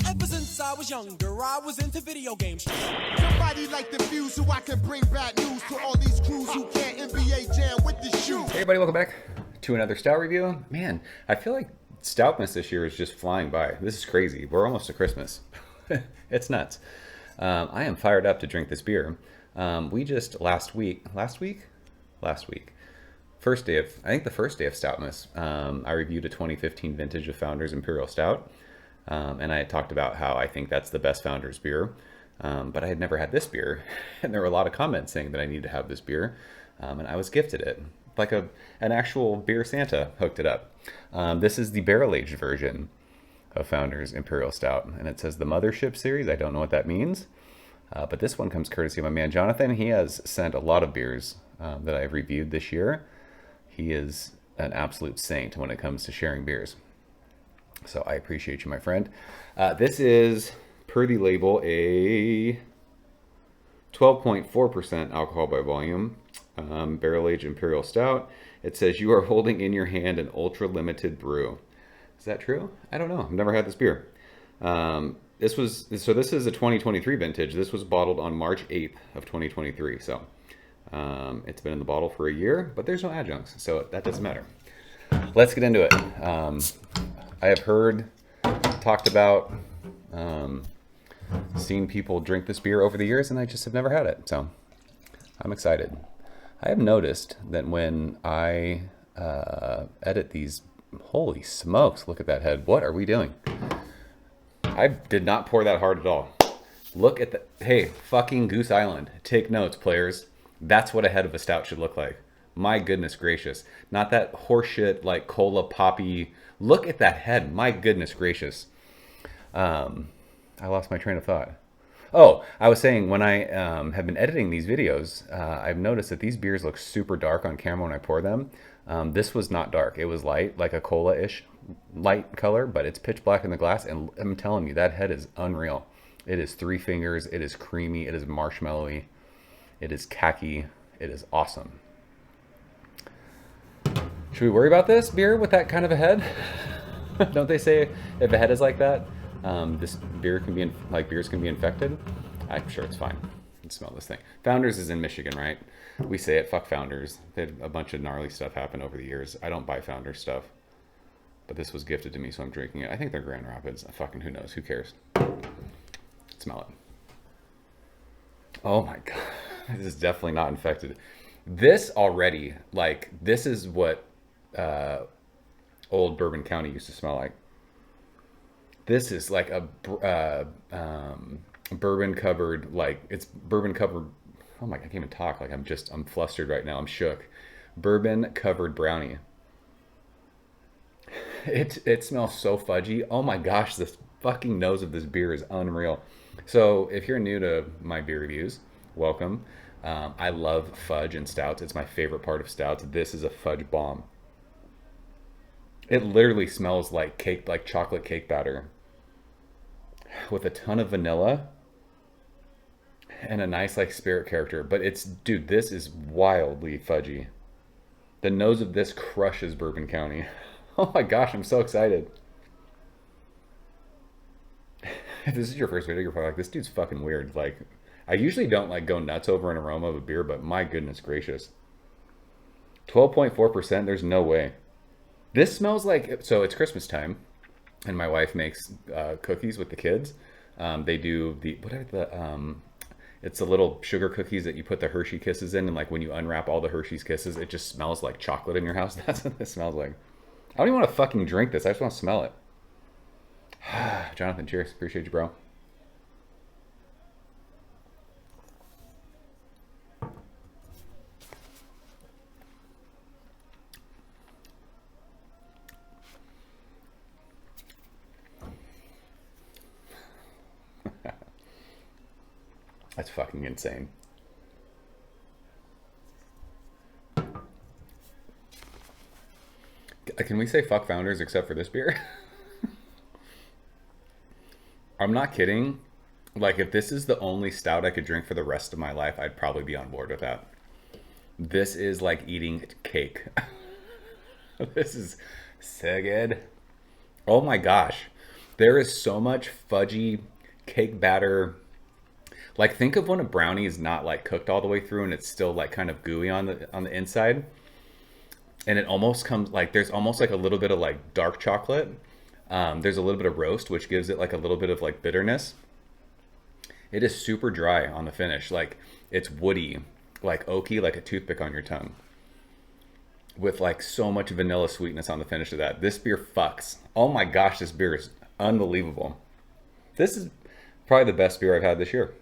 Ever since I was younger, I was into video games. Somebody like the Fuse so I can bring bad news to all these crews who can't NBA jam with the shoe. Hey everybody, welcome back to another Stout review. Man, I feel like Stoutness this year is just flying by. This is crazy. We're almost to Christmas. It's nuts. I am fired up to drink this beer. We just last week, first day of, I think the first day of Stoutness, I reviewed a 2015 vintage of Founders Imperial Stout. And I had talked about how I think that's the best Founders beer. But I had never had this beer. And there were a lot of comments saying that I need to have this beer. And I was gifted it. Like an actual beer Santa hooked it up. This is the barrel-aged version of Founders Imperial Stout. And it says the Mothership Series. I don't know what that means. But this one comes courtesy of my man Jonathan. He has sent a lot of beers that I've reviewed this year. He is an absolute saint when it comes to sharing beers. So I appreciate you, my friend. This is, per the label, a 12.4% alcohol by volume, barrel-aged Imperial Stout. It says you are holding in your hand an ultra-limited brew. Is that true? I don't know. I've never had this beer. This is a 2023 vintage. This was bottled on March 8th of 2023. So it's been in the bottle for a year, but there's no adjuncts, so that doesn't matter. Let's get into it. I have heard, talked about, seen people drink this beer over the years, and I just have never had it. So I'm excited. I have noticed that when I edit these, holy smokes, look at that head. What are we doing? I did not pour that hard at all. Look at the, hey, fucking Goose Island. Take notes, players. That's what a head of a stout should look like. My goodness gracious. Not that horseshit like cola poppy. Look at that head. My goodness gracious. I lost my train of thought. Oh, I was saying when I have been editing these videos, I've noticed that these beers look super dark on camera when I pour them. This was not dark. It was light, like a cola-ish light color, but it's pitch black in the glass. And I'm telling you, that head is unreal. It is three fingers. It is creamy. It is marshmallowy. It is khaki. It is awesome. Should we worry about this beer with that kind of a head? Don't they say if a head is like that, this beer can be, beers can be infected? I'm sure it's fine. Let's smell this thing. Founders is in Michigan, right? We say it, fuck Founders. They had a bunch of gnarly stuff happen over the years. I don't buy Founders stuff. But this was gifted to me, so I'm drinking it. I think they're Grand Rapids. Fucking who knows? Who cares? Smell it. Oh my God. This is definitely not infected. This already, this is what old Bourbon County used to smell like. This is like a bourbon covered, it's bourbon covered. Oh my, I can't even talk. I'm flustered right now. I'm shook. Bourbon covered brownie. It smells so fudgy. Oh my gosh, this fucking nose of this beer is unreal. So if you're new to my beer reviews, welcome. I love fudge and stouts. It's my favorite part of stouts. This is a fudge bomb. It literally smells like cake, like chocolate cake batter with a ton of vanilla and a nice spirit character. But dude, this is wildly fudgy. The nose of this crushes Bourbon County. Oh my gosh, I'm so excited. If this is your first video, you're probably like, this dude's fucking weird. I usually don't go nuts over an aroma of a beer, but my goodness gracious. 12.4%, there's no way. This smells so it's Christmas time, and my wife makes cookies with the kids. They do it's the little sugar cookies that you put the Hershey Kisses in, and when you unwrap all the Hershey's Kisses, it just smells like chocolate in your house. That's what this smells like. I don't even want to fucking drink this. I just want to smell it. Jonathan, cheers. Appreciate you, bro. That's fucking insane. Can we say fuck Founders except for this beer? I'm not kidding. If this is the only stout I could drink for the rest of my life, I'd probably be on board with that. This is like eating cake. This is so good. Oh my gosh. There is so much fudgy cake batter. Like, think of when a brownie is not like cooked all the way through and it's still like kind of gooey on the inside. And it almost comes like, there's almost like a little bit of like dark chocolate. There's a little bit of roast, which gives it like a little bit of like bitterness. It is super dry on the finish. Like, it's woody, like oaky, like a toothpick on your tongue, with like so much vanilla sweetness on the finish of that. This beer fucks. Oh my gosh, this beer is unbelievable. This is probably the best beer I've had this year.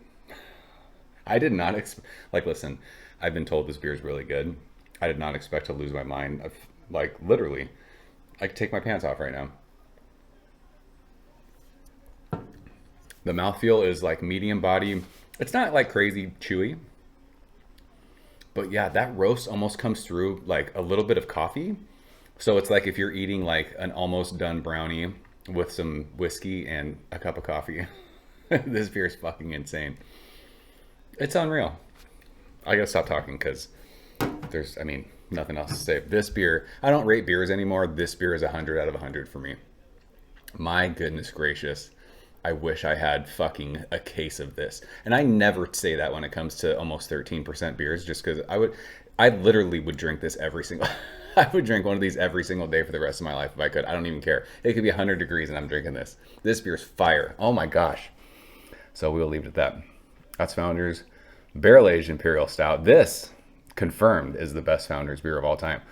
I did not like, listen, I've been told this beer is really good. I did not expect to lose my mind. Like, literally, I could take my pants off right now. The mouthfeel is like medium body. It's not like crazy chewy. But yeah, that roast almost comes through like a little bit of coffee. So it's like if you're eating like an almost done brownie with some whiskey and a cup of coffee. This beer is fucking insane. It's unreal. I gotta stop talking because there's, I mean, nothing else to say. This beer, I don't rate beers anymore. This beer is 100 out of 100 for me. My goodness gracious. I wish I had fucking a case of this. And I never say that when it comes to almost 13% beers, just because I literally would drink this every single, I would drink one of these every single day for the rest of my life if I could. I don't even care. It could be 100 degrees and I'm drinking this. This beer's fire. Oh my gosh. So we'll leave it at that. That's Founders Barrel Aged Imperial Stout. This, confirmed, is the best Founders beer of all time.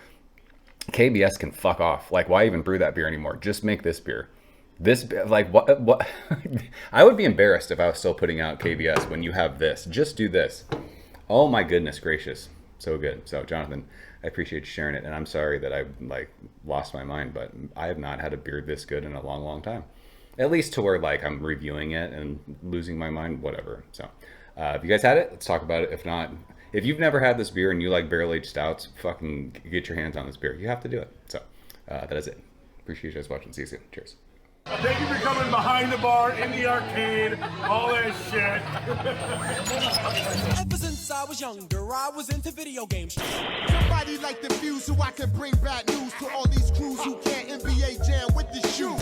KBS can fuck off. Like, why even brew that beer anymore? Just make this beer. This, like, what I would be embarrassed if I was still putting out KBS when you have this. Just do this. Oh my goodness gracious. So good. So Jonathan, I appreciate you sharing it. And I'm sorry that I like lost my mind, but I have not had a beer this good in a long, long time. At least to where like I'm reviewing it and losing my mind, whatever. So if you guys had it, let's talk about it. If not, if you've never had this beer and you like barrel aged stouts, fucking get your hands on this beer. You have to do it. So that is it. Appreciate you guys watching. See you soon. Cheers. Thank you for coming behind the bar, in the arcade, all that shit. Ever since I was younger, I was into video games. Somebody like the fuse so I can bring bad news to all these crews who can't NBA jam with the shoe.